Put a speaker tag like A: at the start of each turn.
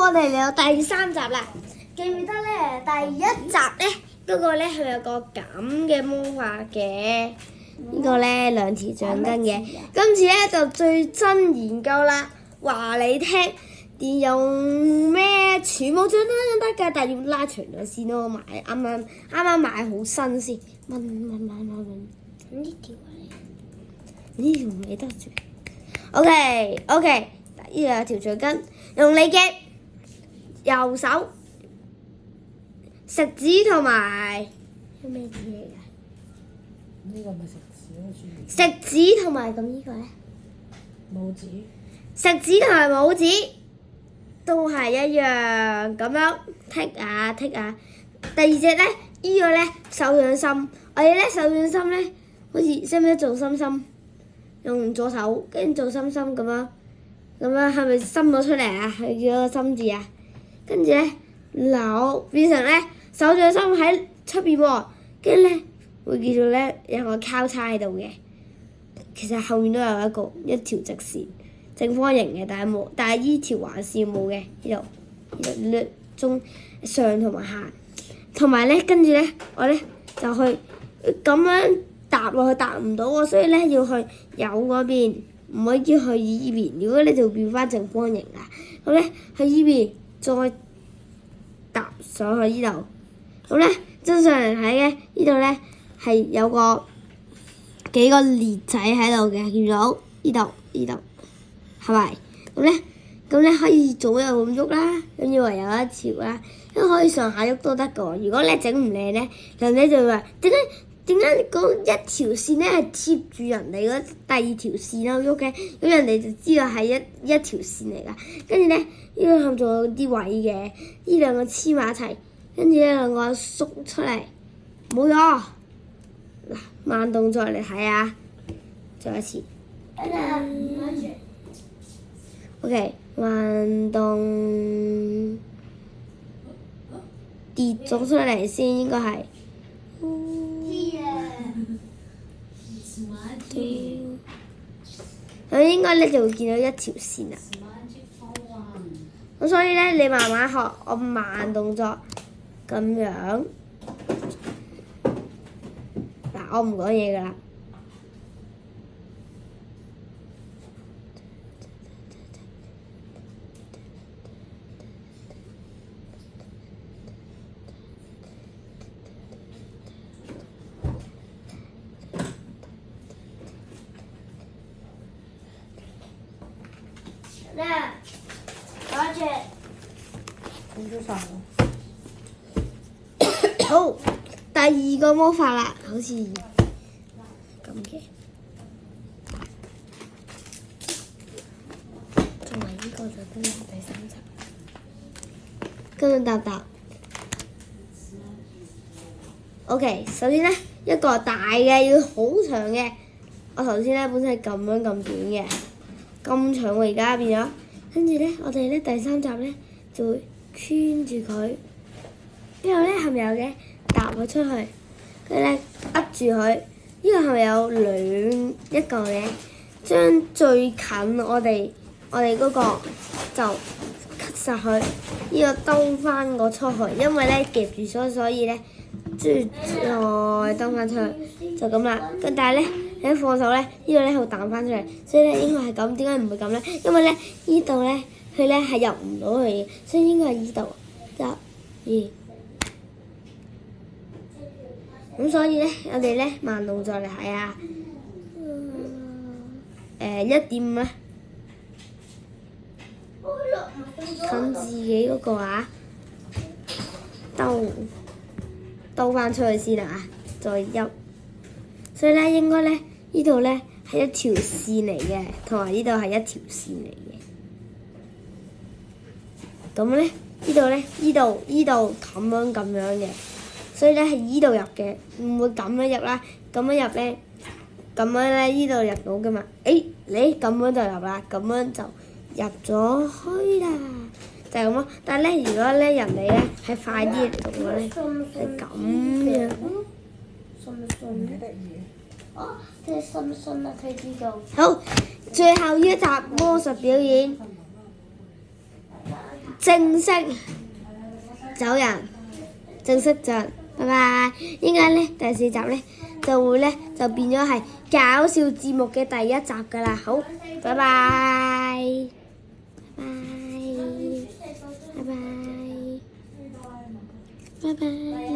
A: 我哋嚟到第3集啦。記唔記得咧？第1集咧嗰個咧佢有個咁嘅魔法嘅，呢個咧2條橡筋嘅。今次咧就最新研究啦，話你聽電用咩全部橡筋都得㗎，但係要拉長咗先咯。買啱啱買好新先。問呢條呢條未得住。OK， 呢度有條橡筋，用你嘅右手食指同埋咩指嚟㗎？
B: 呢個咪食指咯，
A: 食指同埋咁呢個咧？
B: 拇指。
A: 食指同埋拇指都係一樣咁樣剔下。第2隻咧，呢個咧手掌心，我哋咧手掌心咧，好似識唔識做心心？用左手跟住做心心咁樣係咪伸咗出嚟啊？係幾個心字啊？跟住咧扭變成咧手掌心喺出邊喎，跟住咧會叫做咧有個交叉喺度嘅。其實後面都有一條直線正方形嘅，但係依條橫線冇嘅，呢度中上同埋下，同埋咧跟住咧我咧就去咁樣搭落去，搭唔到喎，所以咧要去右嗰邊，唔可以去依邊。如果你就變翻正方形啦，咁咧去依邊再搭上去依度。咁咧正常嚟睇嘅，呢度咧係有幾個列仔喺度嘅，見到呢度係咪？咁咧可以左右咁喐啦，咁以為有一條啦，都可以上下喐都得㗎。如果你整唔靚咧，人哋就會話點解嗰一條線咧係貼住人哋嗰第2條線喺度喐嘅？咁人哋就知道係一條線嚟㗎。跟住咧呢個仲有啲位嘅，呢兩個黐埋一齊，跟住呢兩個縮出嚟，冇咗。嗱，慢動作嚟睇下，再一次。OK， 慢動跌咗出嚟先，應該係。咁應該咧就會見到一條線啦。咁所以咧，你慢慢學，我慢動作咁樣。嗱，我唔講嘢㗎啦。多謝。
B: 整咗晒
A: 好，第2個魔法啦，好似咁嘅。同埋呢個就跟住第3集。跟住答。OK， 首先咧一個大嘅要好長嘅，我頭先咧本身係咁樣咁短嘅，咁長我而家變咗。跟住咧，我哋咧第3集咧就會圈住佢，之後咧係咪有嘅搭佢出去，跟住咧握住佢。呢個係咪有一個嘅？將最近我哋嗰個就 cut 曬佢，呢個兜翻個出去，因為咧夾住咗，所以咧即係再兜翻出去就咁啦。但係咧你一放手咧，呢個咧會彈翻出嚟，所以咧應該係咁。點解唔會咁咧？因為咧呢度咧佢咧係入唔到去嘅，所以應該係呢度1、2。咁所以咧，我哋咧慢動作嚟睇下。1.5啦，近自己嗰個啊，兜翻出去先啦，再喐。所以咧，應該咧呢度咧係一條線嚟嘅，同埋呢度係一條線嚟嘅。咁咧呢度咁樣嘅。所以咧係依度入嘅，唔會咁樣入啦。咁樣入咧，依度入到㗎嘛？你咁樣就入啦，咁樣就入咗去啦，就係咁咯。但係咧，如果咧人哋咧係快啲嚟到嘅咧，係咁樣。信唔信咧？哦，即係信唔信啊？佢知道。好，最後一集魔術表演。正式走人，正式走人，拜拜。應該咧第4集咧就會咧就變咗係搞笑節目嘅第1集㗎啦。好，拜拜，拜拜，拜拜，拜拜。